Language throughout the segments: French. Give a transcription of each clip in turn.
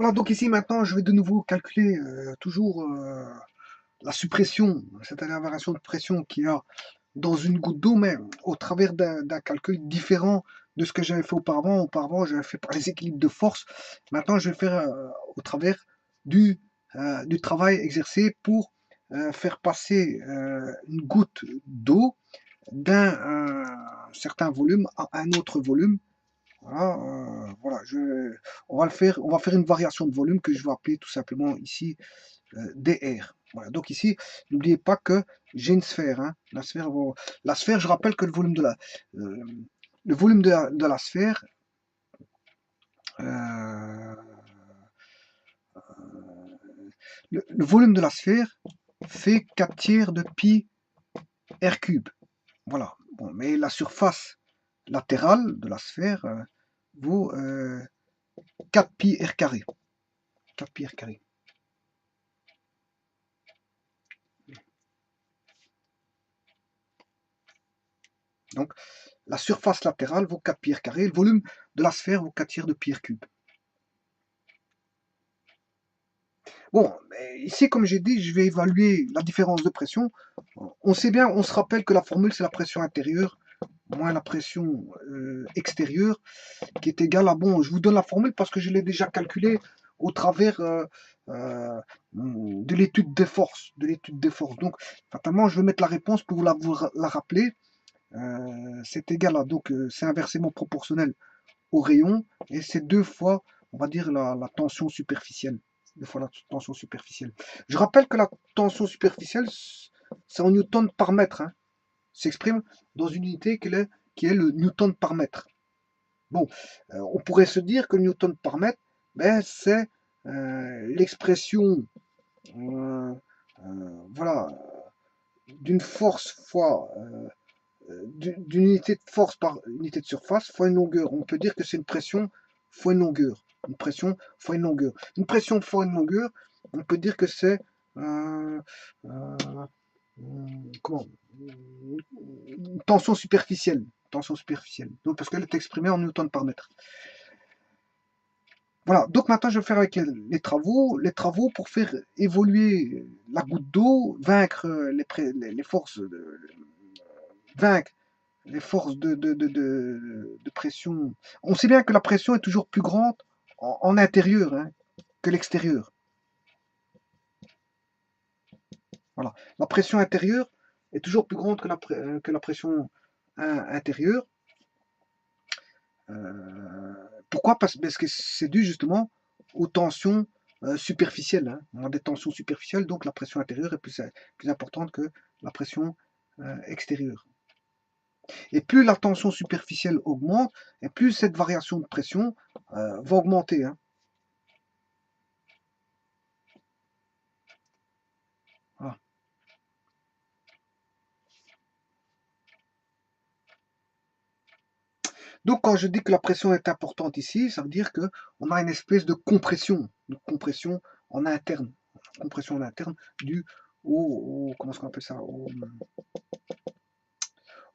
Voilà, donc ici maintenant, je vais de nouveau calculer toujours la suppression, c'est-à-dire la variation de pression qu'il y a dans une goutte d'eau, mais au travers d'un calcul différent de ce que j'avais fait auparavant. Auparavant, j'avais fait par les équilibres de force. Maintenant, je vais faire au travers du travail exercé pour faire passer une goutte d'eau d'un certain volume à un autre volume. Voilà, on va faire une variation de volume que je vais appeler tout simplement ici dr. Voilà, donc ici, n'oubliez pas que j'ai une sphère. Hein. La sphère, je rappelle que euh, le volume de la sphère, euh, le volume de la sphère fait 4 tiers de pi r cube. Voilà. Bon, mais la surface latérale de la sphère vaut 4 pi r carré. 4 pi r carré. Donc, la surface latérale vaut 4 pi r carré, le volume de la sphère vaut 4 tiers de pi r cube. Bon, ici, comme j'ai dit, je vais évaluer la différence de pression. On sait bien, on se rappelle que la formule, c'est la pression intérieure moins la pression extérieure, qui est égale à, bon, je vous donne la formule parce que je l'ai déjà calculée au travers de l'étude des forces. Donc, fatalement, je vais mettre la réponse pour vous la rappeler. C'est égal à, donc, c'est inversement proportionnel au rayon, et c'est 2 fois, on va dire, la tension superficielle. 2 fois la tension superficielle. Je rappelle que la tension superficielle, c'est en newton par mètre. Hein, s'exprime dans une unité qui est le newton par mètre. Bon, on pourrait se dire que le newton par mètre, ben, c'est l'expression voilà, d'une force fois d'une unité de force par unité de surface fois une longueur. On peut dire que c'est une pression fois une longueur. Une pression fois une longueur. Une pression fois une longueur, on peut dire que c'est euh, comment une tension superficielle. Tension superficielle. Donc, parce qu'elle est exprimée en newton par mètre. Voilà, donc maintenant je vais faire avec les travaux. Les travaux pour faire évoluer la goutte d'eau, vaincre les forces, vaincre les forces de pression. On sait bien que la pression est toujours plus grande en intérieur hein, que l'extérieur. Voilà. La pression intérieure est toujours plus grande que la pression intérieure. Pourquoi? Parce que c'est dû justement aux tensions superficielles. Hein. On a des tensions superficielles, donc la pression intérieure est plus importante que la pression extérieure. Et plus la tension superficielle augmente, et plus cette variation de pression va augmenter. Hein. Voilà. Donc quand je dis que la pression est importante ici, ça veut dire qu'on a une espèce de compression en interne, due comment est-ce qu'on appelle ça,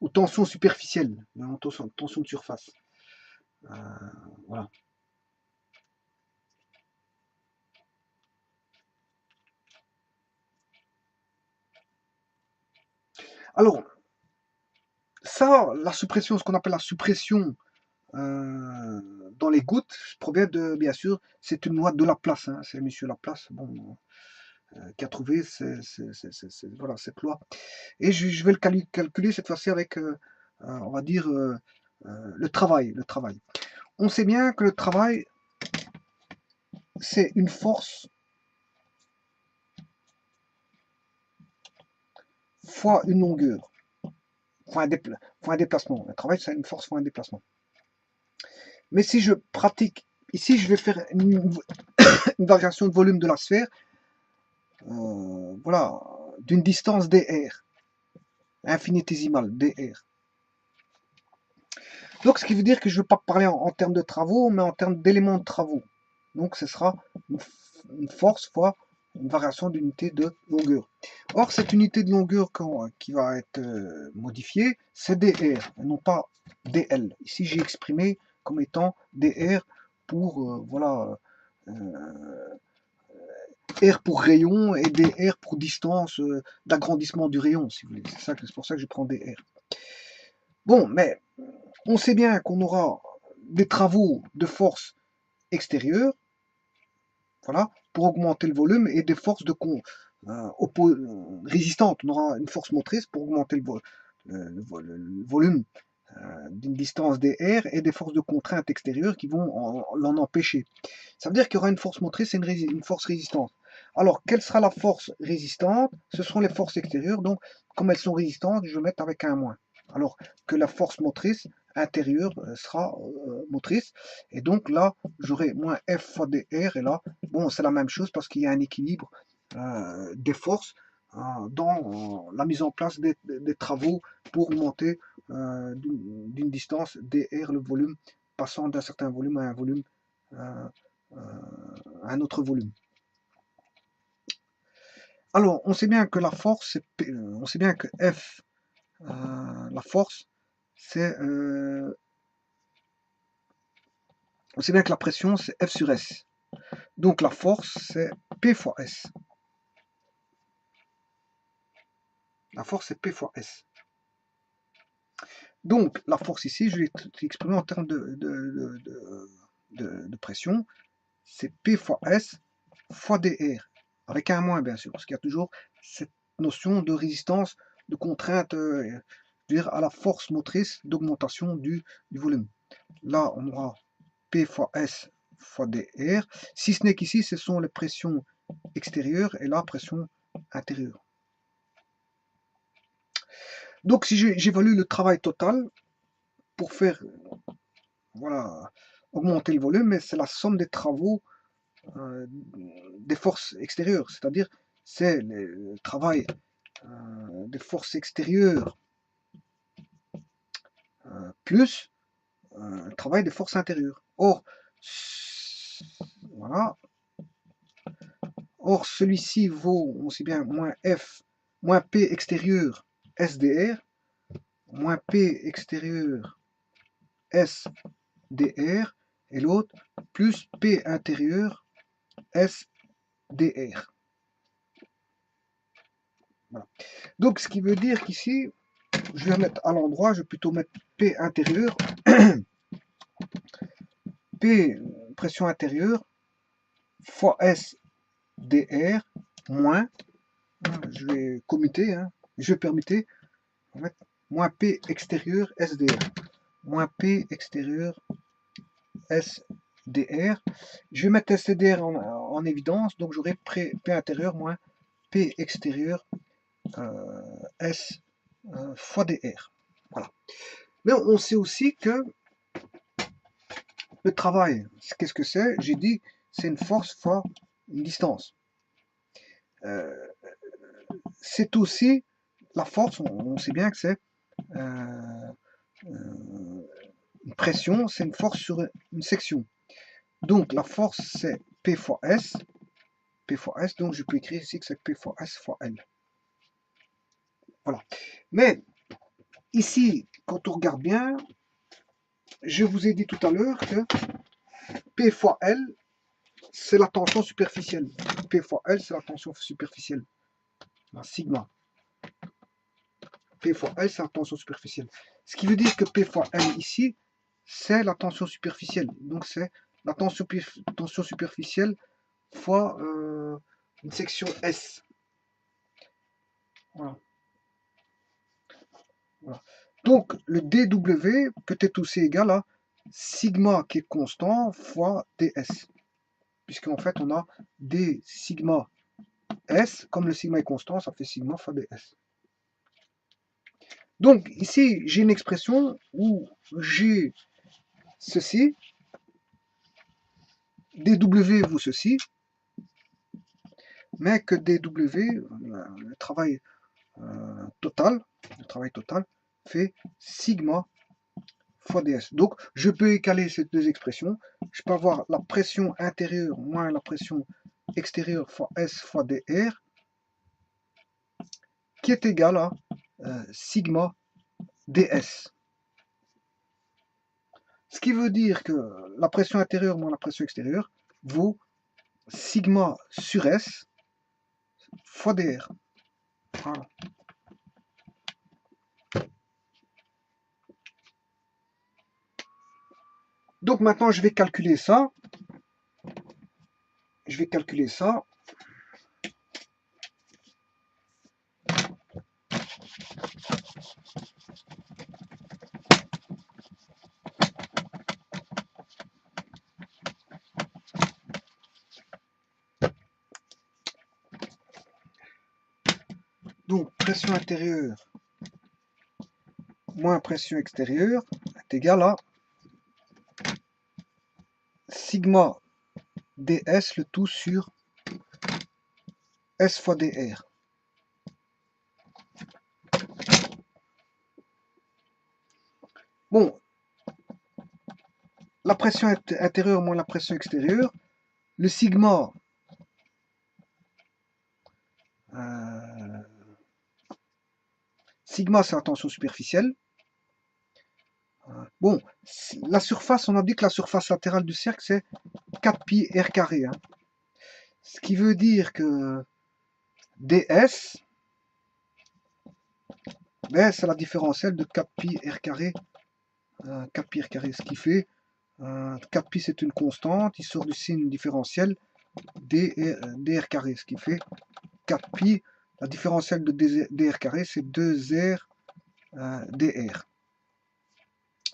aux tensions superficielles, aux tensions de surface. Euh, voilà. Alors, ça, la suppression, ce qu'on appelle la suppression dans les gouttes, provient de, bien sûr, c'est une loi de Laplace. Hein, c'est monsieur Laplace bon, qui a trouvé voilà, cette loi. Et je vais le calculer cette fois-ci avec, on va dire, le travail. On sait bien que le travail, c'est une force fois une longueur, fois un déplacement. Le travail, c'est une force fois un déplacement. Mais si je pratique, ici, je vais faire une variation de volume de la sphère, voilà, d'une distance dr, infinitésimale, dr. Donc, ce qui veut dire que je ne vais pas parler en termes de travaux, mais en termes d'éléments de travaux. Donc, ce sera une force fois une variation d'unité de longueur. Or, cette unité de longueur qui va être modifiée, c'est dr, et non pas dl. Ici, j'ai exprimé comme étant dr pour voilà, R pour rayon et des R pour distance d'agrandissement du rayon, si vous voulez. C'est pour ça que je prends des R. Bon, mais on sait bien qu'on aura des travaux de force extérieure, voilà, pour augmenter le volume, et des forces résistantes. On aura une force motrice pour augmenter le volume d'une distance dr et des forces de contrainte extérieures qui vont l'en empêcher. Ça veut dire qu'il y aura une force motrice et une force résistante. Alors, quelle sera la force résistante? Ce seront les forces extérieures. Donc, comme elles sont résistantes, je vais mettre avec un moins. Alors que la force motrice intérieure sera motrice. Et donc là, j'aurai moins F fois dr. Et là, bon, c'est la même chose parce qu'il y a un équilibre des forces dans la mise en place des travaux pour monter d'une distance dr le volume, passant d'un certain volume à un volume un autre volume. Alors, on sait bien que la force, on sait bien que F, la force, c'est, on sait bien que la pression, c'est F sur S. Donc la force, c'est P fois S. La force, c'est P fois S. Donc, la force ici, je vais l'exprimer en termes de pression. C'est P fois S fois dr. Avec un moins, bien sûr, parce qu'il y a toujours cette notion de résistance, de contrainte, je veux dire, à la force motrice d'augmentation du volume. Là, on aura P fois S fois dr. Si ce n'est qu'ici, ce sont les pressions extérieures et la pression intérieure. Donc, si j'évalue le travail total pour faire, voilà, augmenter le volume, mais c'est la somme des travaux des forces extérieures, c'est-à-dire c'est le travail des forces extérieures plus le travail des forces intérieures. Or, voilà. Or, celui-ci vaut, on sait bien, moins F, moins P extérieur SDR, moins P extérieur SDR, et l'autre plus P intérieur SDR. Voilà. Donc, ce qui veut dire qu'ici, je vais mettre à l'endroit, je vais plutôt mettre P intérieur, P pression intérieure, fois SDR, moins, je vais commuter, hein, je vais permuter, on va mettre moins P extérieur SDR, moins P extérieur SDR. Je vais mettre SDR en évidence, donc j'aurai P intérieur moins P extérieur S fois dr. Voilà. Mais on sait aussi que le travail, qu'est-ce que c'est? J'ai dit, c'est une force fois une distance. C'est aussi la force, on sait bien que c'est une pression, c'est une force sur une section. Donc la force, c'est P fois S. P fois S, donc je peux écrire ici que c'est P fois S fois L. Voilà. Mais ici, quand on regarde bien, je vous ai dit tout à l'heure que P fois L, c'est la tension superficielle. P fois L, c'est la tension superficielle. La sigma. P fois L, c'est la tension superficielle. Ce qui veut dire que P fois L ici, c'est la tension superficielle. Donc c'est la tension superficielle fois une section S. Voilà. Voilà. Donc le dW peut être aussi égal à sigma qui est constant fois ds. Puisqu'en fait on a d sigma S, comme le sigma est constant, ça fait sigma fois ds. Donc ici j'ai une expression où j'ai ceci, dW vaut ceci, mais que dW, le travail total, fait sigma fois ds. Donc je peux écaler ces deux expressions. Je peux avoir la pression intérieure moins la pression extérieure fois S fois dr, qui est égal à sigma ds. Ce qui veut dire que la pression intérieure moins la pression extérieure vaut sigma sur S fois dr. Voilà. Donc maintenant, je vais calculer ça. Je vais calculer ça. Donc, pression intérieure moins pression extérieure est égal à sigma ds, le tout sur S fois dr. Bon, la pression intérieure moins la pression extérieure, le sigma sigma c'est la tension superficielle. Bon, la surface, on a dit que la surface latérale du cercle c'est 4pi r carré. Hein. Ce qui veut dire que ds, ben, c'est la différentielle de 4pi r carré. 4pi r carré, ce qui fait 4pi c'est une constante, il sort du signe différentiel dr carré, ce qui fait 4pi, la différentielle de dr carré c'est 2r dr,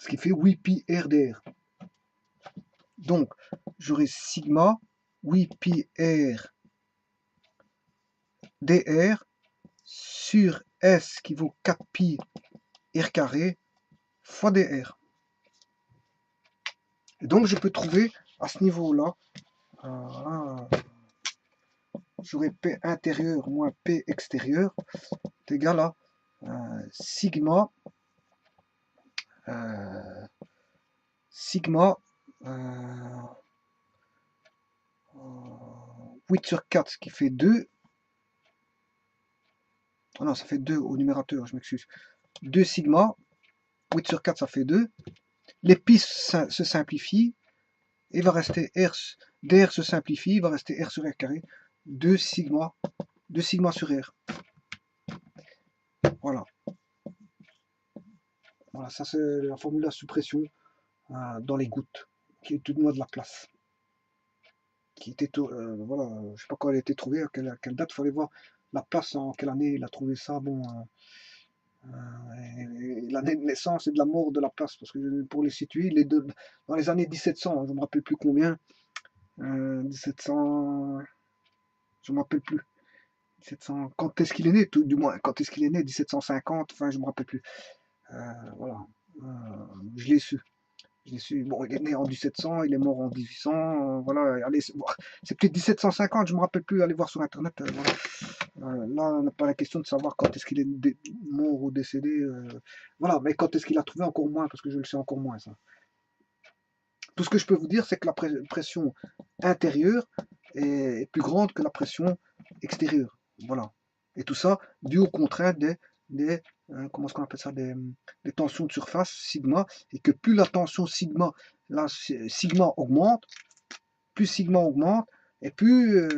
ce qui fait 8pi r dr. Donc j'aurai sigma 8pi r dr sur S qui vaut 4pi r carré fois dr. Et donc je peux trouver à ce niveau-là, j'aurai P intérieur moins P extérieur est égal à sigma sigma 8 sur 4, ce qui fait 2. Oh non, ça fait 2 au numérateur, je m'excuse. 2 sigma, 8 sur 4, ça fait 2. Les pi se simplifient. Il va rester R, dr se simplifie, il va rester R sur R carré. 2 sigma sur R. Voilà. Voilà, ça c'est la formule à suppression dans les gouttes, qui est tout loin de la place. Qui était, voilà, je sais pas quand elle a été trouvée, à quelle date, il fallait voir la place, en quelle année il a trouvé ça, bon, l'année de naissance et de la mort de la place, parce que pour les situer, dans les années 1700, je ne me rappelle plus combien, 1700, je ne me rappelle plus, 1700, quand est-ce qu'il est né, du moins, quand est-ce qu'il est né, 1750, enfin, je ne me rappelle plus, voilà, je l'ai su. Bon, il est né en 1700, il est mort en 1800, voilà, allez, c'est peut-être 1750, je ne me rappelle plus, allez voir sur internet, voilà. Là, on n'a pas la question de savoir quand est-ce qu'il est mort ou décédé, voilà, mais quand est-ce qu'il a trouvé encore moins, parce que je le sais encore moins, ça. Tout ce que je peux vous dire, c'est que la pression intérieure est plus grande que la pression extérieure, voilà. Et tout ça, dû aux contraintes comment est-ce qu'on appelle ça, des tensions de surface, sigma, et que plus la tension sigma augmente, plus sigma augmente, et plus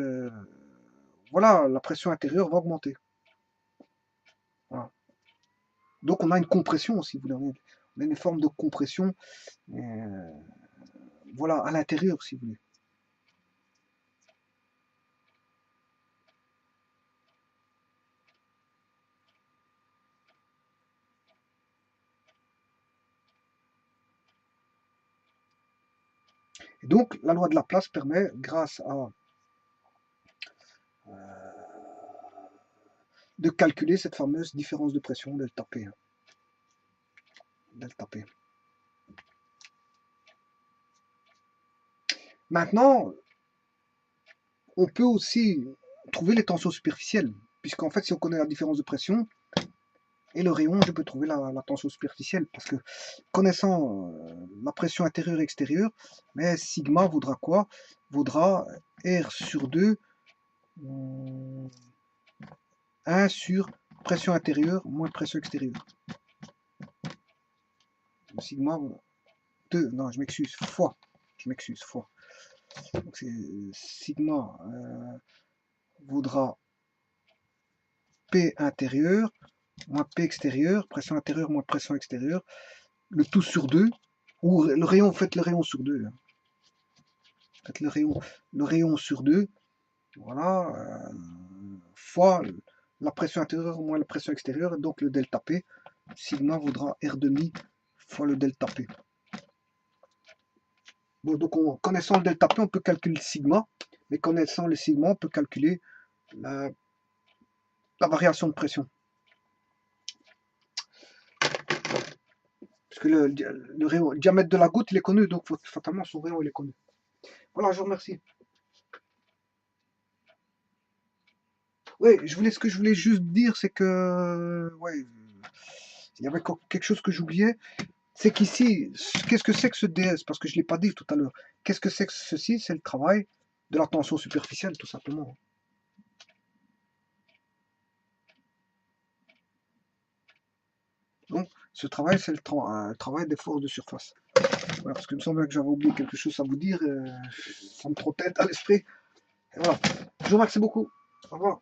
voilà, la pression intérieure va augmenter. Voilà. Donc on a une compression, si vous voulez, on a une forme de compression, voilà, à l'intérieur, si vous voulez. Et donc, la loi de Laplace permet, grâce à de calculer cette fameuse différence de pression, delta P. Delta P. Maintenant, on peut aussi trouver les tensions superficielles, puisqu'en fait, si on connaît la différence de pression et le rayon, je peux trouver la tension superficielle, parce que connaissant la pression intérieure et extérieure, mais sigma vaudra quoi? Vaudra R sur 2, 1 sur pression intérieure moins pression extérieure. Sigma 2, non, je m'excuse, fois. Donc sigma vaudra P intérieur moins P extérieur, pression intérieure moins pression extérieure, le tout sur 2, ou le rayon, faites le rayon sur 2. Faites le rayon sur 2, voilà, fois la pression intérieure moins la pression extérieure, et donc le delta P, sigma vaudra R demi fois le delta P. Bon, donc connaissant le delta P, on peut calculer le sigma, mais connaissant le sigma, on peut calculer la variation de pression. Parce que le diamètre de la goutte, il est connu, donc fatalement son rayon, il est connu. Voilà, je vous remercie. Oui, ce que je voulais juste dire, c'est que, ouais, il y avait quelque chose que j'oubliais, c'est qu'ici, qu'est-ce que c'est que ce DS? Parce que je ne l'ai pas dit tout à l'heure. Qu'est-ce que c'est que ceci? C'est le travail de la tension superficielle, tout simplement. Donc, ce travail, c'est le travail des forces de surface. Voilà, parce qu'il me semblait que j'avais oublié quelque chose à vous dire, ça me trottait à l'esprit. Voilà. Je vous remercie beaucoup. Au revoir.